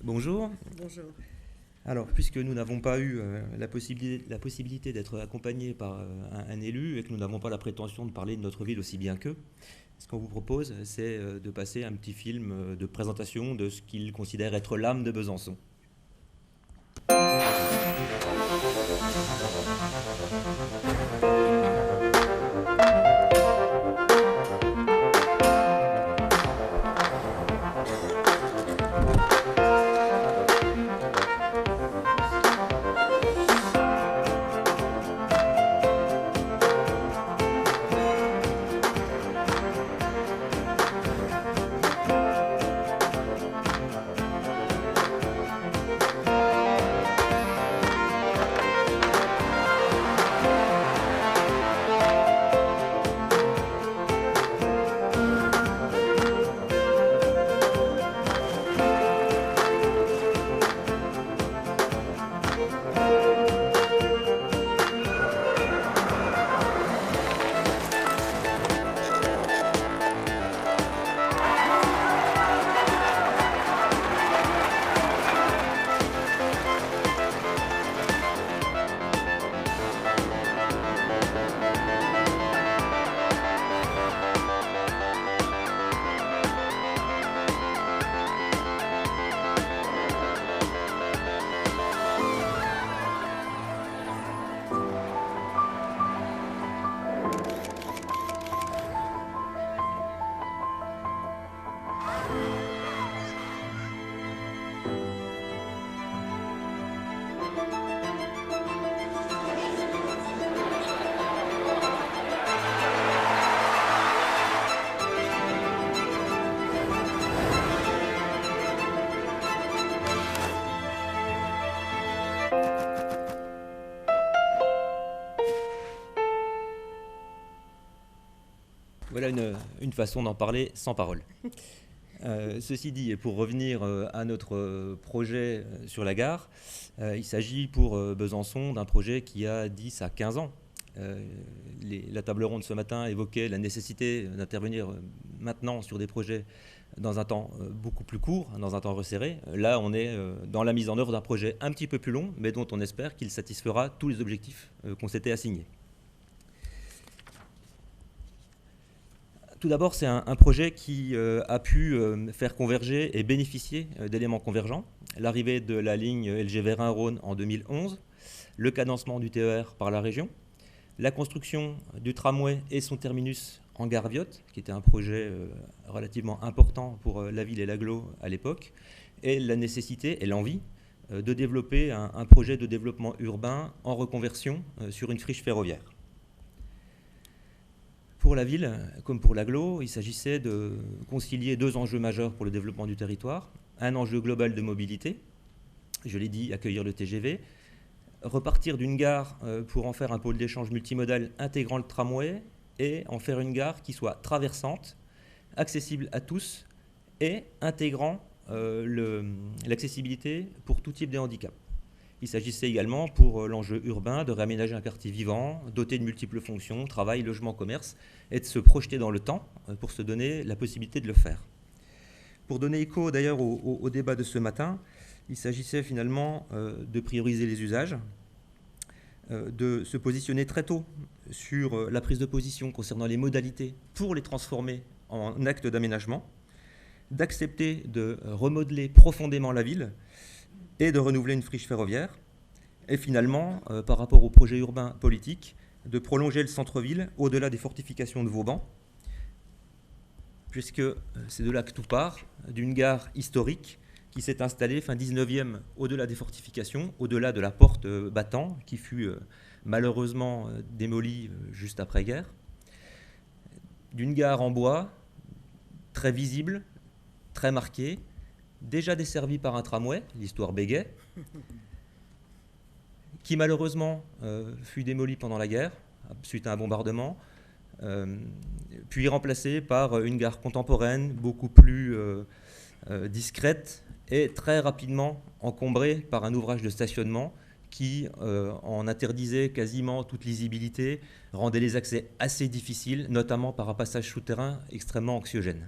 Bonjour. Bonjour. Alors, puisque nous n'avons pas eu la possibilité d'être accompagnés par un élu et que nous n'avons pas la prétention de parler de notre ville aussi bien qu'eux, ce qu'on vous propose, c'est de passer un petit film de présentation de ce qu'ils considèrent être l'âme de Besançon. Voilà une façon d'en parler sans parole. Ceci dit, et pour revenir à notre projet sur la gare, il s'agit pour Besançon d'un projet qui a 10 à 15 ans. La table ronde ce matin évoquait la nécessité d'intervenir maintenant sur des projets dans un temps beaucoup plus court, dans un temps resserré. Là, on est dans la mise en œuvre d'un projet un petit peu plus long, mais dont on espère qu'il satisfera tous les objectifs qu'on s'était assignés. Tout d'abord, c'est un projet qui a pu faire converger et bénéficier d'éléments convergents. L'arrivée de la ligne LG Vérin-Rhône en 2011, le cadencement du TER par la région, la construction du tramway et son terminus en gare Viotte, qui était un projet relativement important pour la ville et l'agglo à l'époque, et la nécessité et l'envie de développer un projet de développement urbain en reconversion sur une friche ferroviaire. Pour la ville, comme pour l'agglo, il s'agissait de concilier deux enjeux majeurs pour le développement du territoire. Un enjeu global de mobilité, je l'ai dit, accueillir le TGV, repartir d'une gare pour en faire un pôle d'échange multimodal intégrant le tramway et en faire une gare qui soit traversante, accessible à tous et intégrant l'accessibilité pour tout type de handicap. Il s'agissait également pour l'enjeu urbain de réaménager un quartier vivant, doté de multiples fonctions, travail, logement, commerce, et de se projeter dans le temps pour se donner la possibilité de le faire. Pour donner écho d'ailleurs au débat de ce matin, il s'agissait finalement de prioriser les usages, de se positionner très tôt sur la prise de position concernant les modalités pour les transformer en actes d'aménagement, d'accepter de remodeler profondément la ville et de renouveler une friche ferroviaire, et finalement, par rapport au projet urbain politique, de prolonger le centre-ville au-delà des fortifications de Vauban, puisque c'est de là que tout part, d'une gare historique qui s'est installée fin 19e au-delà des fortifications, au-delà de la porte battant, qui fut malheureusement démolie juste après-guerre, d'une gare en bois, très visible, très marquée, déjà desservi par un tramway, l'histoire bégait, qui malheureusement fut démoli pendant la guerre, suite à un bombardement, puis remplacé par une gare contemporaine, beaucoup plus discrète, et très rapidement encombrée par un ouvrage de stationnement qui en interdisait quasiment toute lisibilité, rendait les accès assez difficiles, notamment par un passage souterrain extrêmement anxiogène.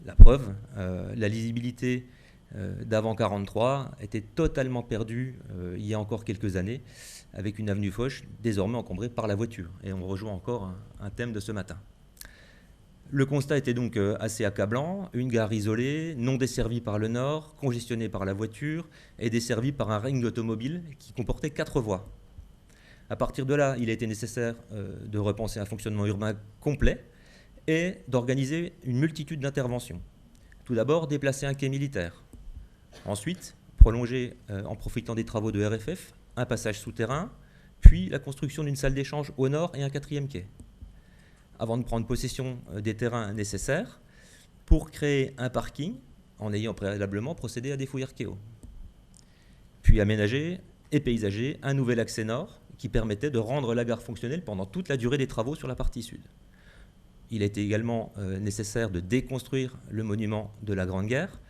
La preuve, la lisibilité d'avant 1943 était totalement perdu il y a encore quelques années, avec une avenue Foch désormais encombrée par la voiture. Et on rejoint encore un thème de ce matin. Le constat était donc assez accablant, une gare isolée, non desservie par le nord, congestionnée par la voiture et desservie par un ring automobile qui comportait 4 voies. À partir de là, il a été nécessaire de repenser un fonctionnement urbain complet et d'organiser une multitude d'interventions. Tout d'abord, déplacer un quai militaire. Ensuite, prolonger, en profitant des travaux de RFF, un passage souterrain, puis la construction d'une salle d'échange au nord et un 4e quai, avant de prendre possession des terrains nécessaires pour créer un parking en ayant préalablement procédé à des fouilles archéo. Puis aménager et paysager un nouvel accès nord qui permettait de rendre la gare fonctionnelle pendant toute la durée des travaux sur la partie sud. Il a été également nécessaire de déconstruire le monument de la Grande Guerre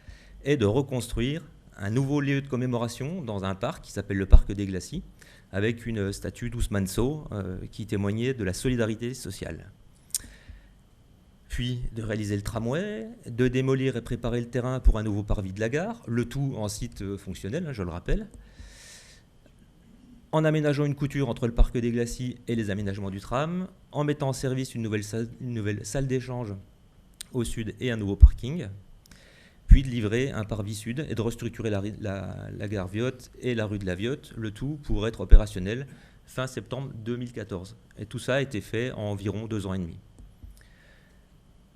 et de reconstruire un nouveau lieu de commémoration dans un parc qui s'appelle le Parc des Glacis, avec une statue d'Ousmane Sow qui témoignait de la solidarité sociale. Puis de réaliser le tramway, de démolir et préparer le terrain pour un nouveau parvis de la gare, le tout en site fonctionnel, je le rappelle, en aménageant une couture entre le Parc des Glacis et les aménagements du tram, en mettant en service une nouvelle salle d'échange au sud et un nouveau parking, puis de livrer un parvis sud et de restructurer la gare Viotte et la rue de la Viotte, le tout pour être opérationnel fin septembre 2014. Et tout ça a été fait en environ 2 ans et demi.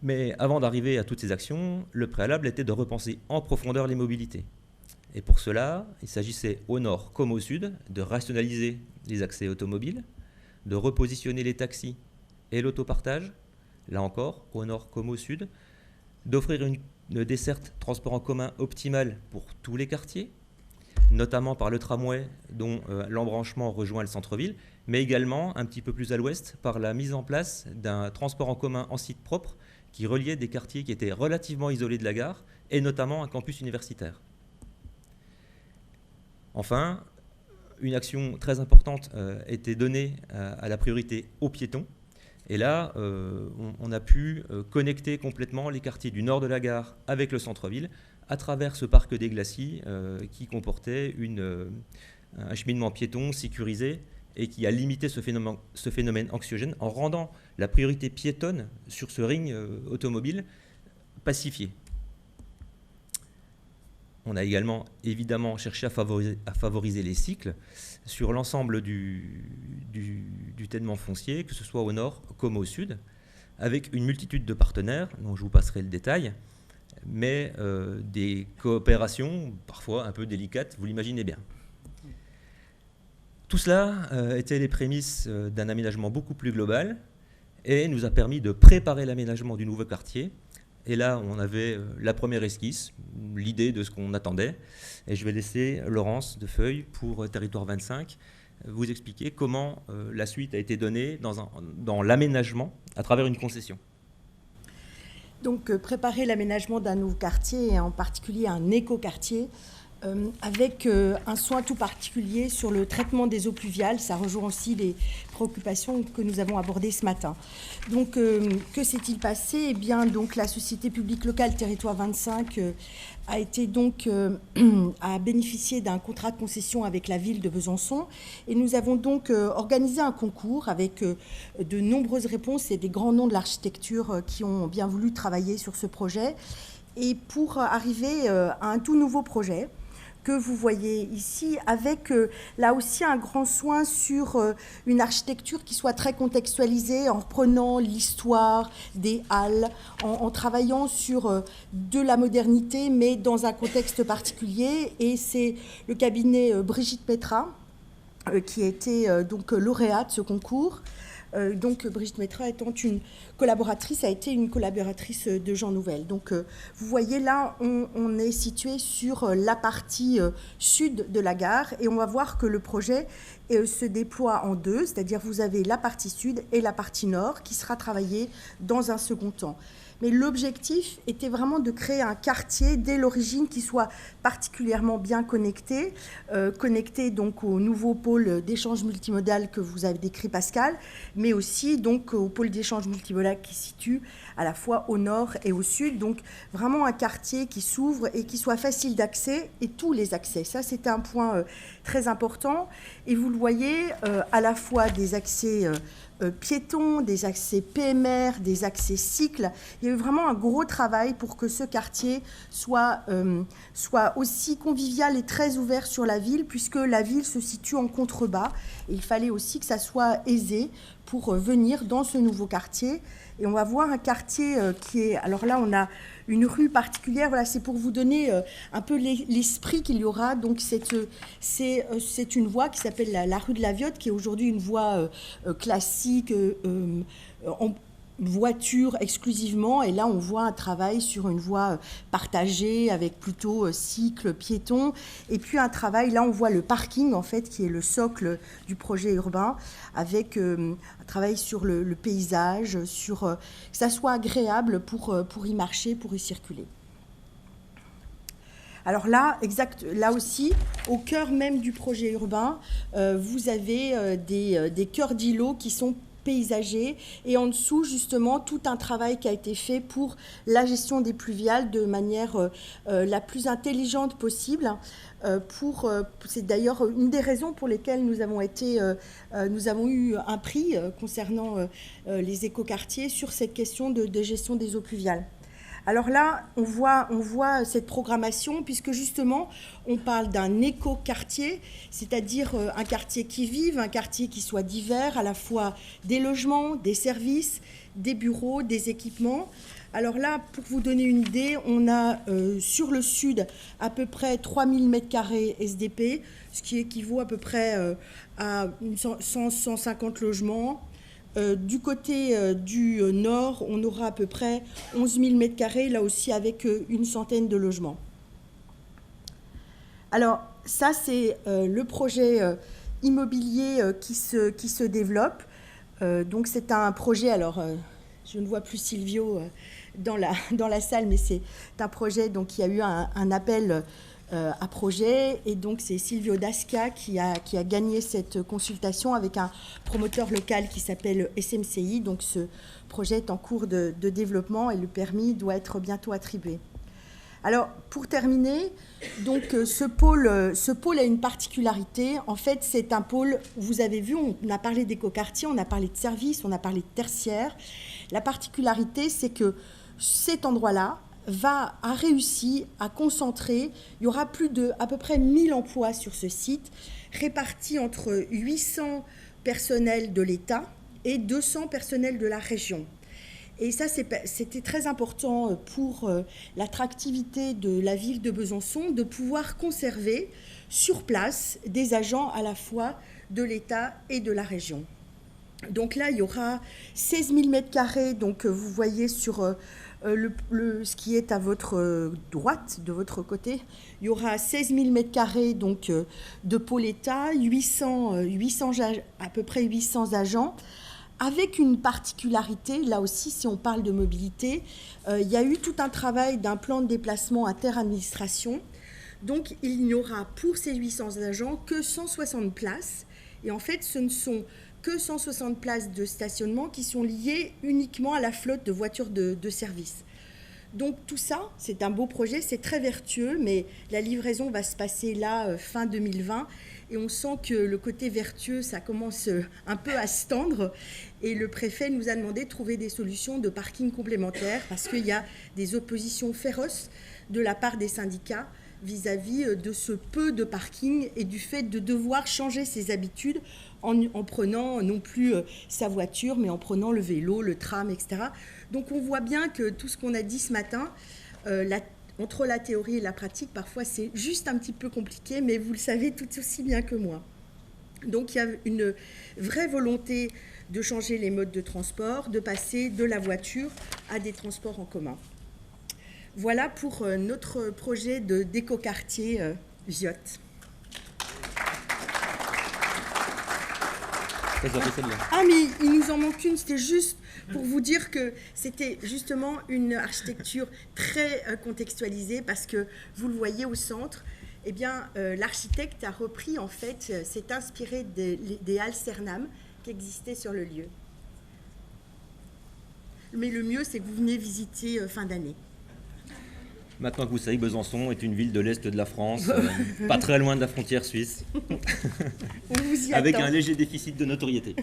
Mais avant d'arriver à toutes ces actions, le préalable était de repenser en profondeur les mobilités. Et pour cela, il s'agissait au nord comme au sud de rationaliser les accès automobiles, de repositionner les taxis et l'autopartage, là encore, au nord comme au sud, d'offrir une desserte transport en commun optimale pour tous les quartiers, notamment par le tramway dont l'embranchement rejoint le centre-ville, mais également un petit peu plus à l'ouest par la mise en place d'un transport en commun en site propre qui reliait des quartiers qui étaient relativement isolés de la gare et notamment un campus universitaire. Enfin, une action très importante était donnée à la priorité aux piétons. Et là, on a pu connecter complètement les quartiers du nord de la gare avec le centre-ville à travers ce parc des Glacis qui comportait un cheminement piéton sécurisé et qui a limité ce phénomène anxiogène en rendant la priorité piétonne sur ce ring automobile pacifiée. On a également évidemment cherché à favoriser les cycles sur l'ensemble du ténement foncier, que ce soit au nord comme au sud, avec une multitude de partenaires, dont je vous passerai le détail, mais des coopérations parfois un peu délicates, vous l'imaginez bien. Tout cela était les prémices d'un aménagement beaucoup plus global et nous a permis de préparer l'aménagement du nouveau quartier. Et là, on avait la première esquisse, l'idée de ce qu'on attendait. Et je vais laisser Laurence Defeuille pour Territoire 25 vous expliquer comment la suite a été donnée dans l'aménagement à travers une concession. Donc, préparer l'aménagement d'un nouveau quartier, et en particulier un écoquartier, avec un soin tout particulier sur le traitement des eaux pluviales. Ça rejoint aussi les préoccupations que nous avons abordées ce matin. Donc, que s'est-il passé ? Eh bien, donc, la société publique locale Territoire 25 a bénéficié d'un contrat de concession avec la ville de Besançon. Et nous avons donc organisé un concours avec de nombreuses réponses et des grands noms de l'architecture qui ont bien voulu travailler sur ce projet. Et pour arriver à un tout nouveau projet, que vous voyez ici, avec là aussi un grand soin sur une architecture qui soit très contextualisée, en reprenant l'histoire des halles, en travaillant sur de la modernité, mais dans un contexte particulier. Et c'est le cabinet Brigitte Métra qui a été donc lauréate de ce concours. Donc Brigitte Métra étant une collaboratrice, a été une collaboratrice de Jean Nouvel. Donc vous voyez là, on est situé sur la partie sud de la gare et on va voir que le projet se déploie en deux, c'est-à-dire vous avez la partie sud et la partie nord qui sera travaillée dans un second temps. mais l'objectif était vraiment de créer un quartier dès l'origine qui soit particulièrement bien connecté, connecté donc au nouveau pôle d'échange multimodal que vous avez décrit Pascal, mais aussi donc au pôle d'échange multimodal qui se situe à la fois au nord et au sud, donc vraiment un quartier qui s'ouvre et qui soit facile d'accès, et tous les accès. Ça, c'était un point très important, et vous le voyez, à la fois des accès piétons, des accès PMR, des accès cycles. Il y a eu vraiment un gros travail pour que ce quartier soit aussi convivial et très ouvert sur la ville, puisque la ville se situe en contrebas. Et il fallait aussi que ça soit aisé pour venir dans ce nouveau quartier. Et on va voir un quartier qui est... Alors là, on a une rue particulière. Voilà, c'est pour vous donner un peu l'esprit qu'il y aura. Donc, c'est une voie qui s'appelle la rue de la Viotte, qui est aujourd'hui une voie classique, en voiture exclusivement. Et là, on voit un travail sur une voie partagée avec plutôt cycle, piéton. Et puis un travail, là, on voit le parking, en fait, qui est le socle du projet urbain, avec un travail sur le paysage, sur que ça soit agréable pour y marcher, pour y circuler. Alors là, là aussi, au cœur même du projet urbain, vous avez des cœurs d'îlots qui sont paysagers, et en dessous, justement, tout un travail qui a été fait pour la gestion des pluviales de manière la plus intelligente possible. C'est d'ailleurs une des raisons pour lesquelles nous avons eu un prix concernant les écoquartiers sur cette question de gestion des eaux pluviales. Alors là, on voit cette programmation, puisque justement, on parle d'un éco-quartier, c'est-à-dire un quartier qui vive, un quartier qui soit divers, à la fois des logements, des services, des bureaux, des équipements. Alors là, pour vous donner une idée, on a sur le sud à peu près 3000 m² SDP, ce qui équivaut à peu près à 150 logements. Du côté du nord, on aura à peu près 11 000 m², là aussi avec une centaine de logements. Alors, ça, c'est le projet immobilier qui se développe. Donc, c'est un projet, alors, je ne vois plus Silvio dans la salle, mais c'est un projet donc, qui a eu un appel à projet, et donc c'est Silvio Dasca qui a gagné cette consultation avec un promoteur local qui s'appelle SMCI. Donc ce projet est en cours de développement et le permis doit être bientôt attribué. Alors pour terminer, donc ce pôle a une particularité. En fait, c'est un pôle, vous avez vu, on a parlé d'écoquartier, on a parlé de services, on a parlé de tertiaire. La particularité, c'est que cet endroit-là a réussi à concentrer, il y aura à peu près 1000 emplois sur ce site, répartis entre 800 personnels de l'État et 200 personnels de la région. Et ça, c'était très important pour l'attractivité de la ville de Besançon, de pouvoir conserver sur place des agents à la fois de l'État et de la région. Donc là, il y aura 16 000 m², donc vous voyez sur ce qui est à votre droite, de votre côté, il y aura 16 000 m² donc, de pôle État, à peu près 800 agents, avec une particularité, là aussi, si on parle de mobilité, il y a eu tout un travail d'un plan de déplacement inter-administration. Donc, il n'y aura pour ces 800 agents que 160 places. Et en fait, ce ne sont que 160 places de stationnement qui sont liées uniquement à la flotte de voitures de service. Donc tout ça, c'est un beau projet, c'est très vertueux, mais la livraison va se passer là, fin 2020, et on sent que le côté vertueux, ça commence un peu à se tendre, et le préfet nous a demandé de trouver des solutions de parking complémentaires, parce qu'il y a des oppositions féroces de la part des syndicats vis-à-vis de ce peu de parking et du fait de devoir changer ses habitudes en prenant non plus sa voiture, mais en prenant le vélo, le tram, etc. Donc on voit bien que tout ce qu'on a dit ce matin, entre la théorie et la pratique, parfois c'est juste un petit peu compliqué, mais vous le savez tout aussi bien que moi. Donc il y a une vraie volonté de changer les modes de transport, de passer de la voiture à des transports en commun. Voilà pour notre projet d'écoquartier Viotte. Ah, mais il nous en manque une, c'était juste pour vous dire que c'était justement une architecture très contextualisée, parce que vous le voyez au centre, eh bien, l'architecte a repris, en fait, s'est inspiré des halles Cernam qui existaient sur le lieu. Mais le mieux, c'est que vous venez visiter fin d'année. Maintenant que vous savez que Besançon est une ville de l'Est de la France, pas très loin de la frontière suisse, On vous y avec attend. un léger déficit de notoriété.